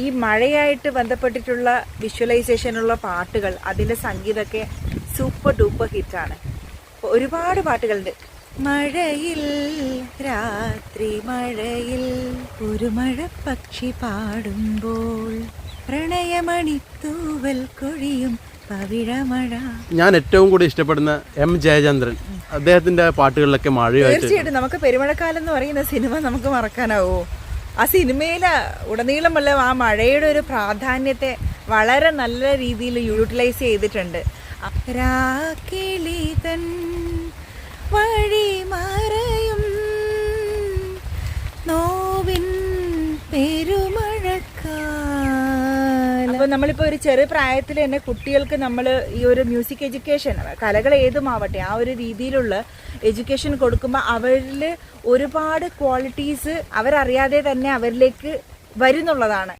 ഈ മഴയായിട്ട് ബന്ധപ്പെട്ടിട്ടുള്ള വിഷ്വലൈസേഷനുള്ള പാട്ടുകൾ, അതിൻ്റെ സംഗീതമൊക്കെ സൂപ്പർ ഡൂപ്പർ ഹിറ്റാണ്. ഒരുപാട് പാട്ടുകളുണ്ട്. മഴയിൽ രാത്രി മഴയിൽ ഒരു മഴപ്പക്ഷി പാടുമ്പോൾ പ്രണയമണിത്തൂവൽ കൊഴിയും പവിഴമഴ. ഞാൻ ഏറ്റവും കൂടി ഇഷ്ടപ്പെടുന്ന എം ജയചന്ദ്രൻ, അദ്ദേഹത്തിന്റെ പാട്ടുകളിലൊക്കെ മഴയായിട്ട്. തീർച്ചയായിട്ടും നമുക്ക് പെരുമഴക്കാലം എന്ന് പറയുന്ന സിനിമ നമുക്ക് മറക്കാനാവോ? ആ സിനിമയില് ഉടനീളമുള്ള ആ മഴയുടെ ഒരു പ്രാധാന്യത്തെ വളരെ നല്ല രീതിയിൽ യൂട്ടിലൈസ് ചെയ്തിട്ടുണ്ട്. രാക്കിളിതൻ വഴി മറയും നോവിൻ പെരുമഴക്കാലം. അപ്പോൾ നമ്മളിപ്പോൾ ഒരു ചെറു പ്രായത്തിൽ തന്നെ കുട്ടികൾക്ക് നമ്മൾ ഈ ഒരു മ്യൂസിക് എഡ്യൂക്കേഷൻ, കലകൾ ഏതുമാവട്ടെ, ആ ഒരു രീതിയിലുള്ള എഡ്യൂക്കേഷൻ കൊടുക്കുമ്പോൾ അവരിൽ ഒരുപാട് ക്വാളിറ്റീസ് അവരറിയാതെ തന്നെ അവരിലേക്ക് വരുന്നുള്ളതാണ്.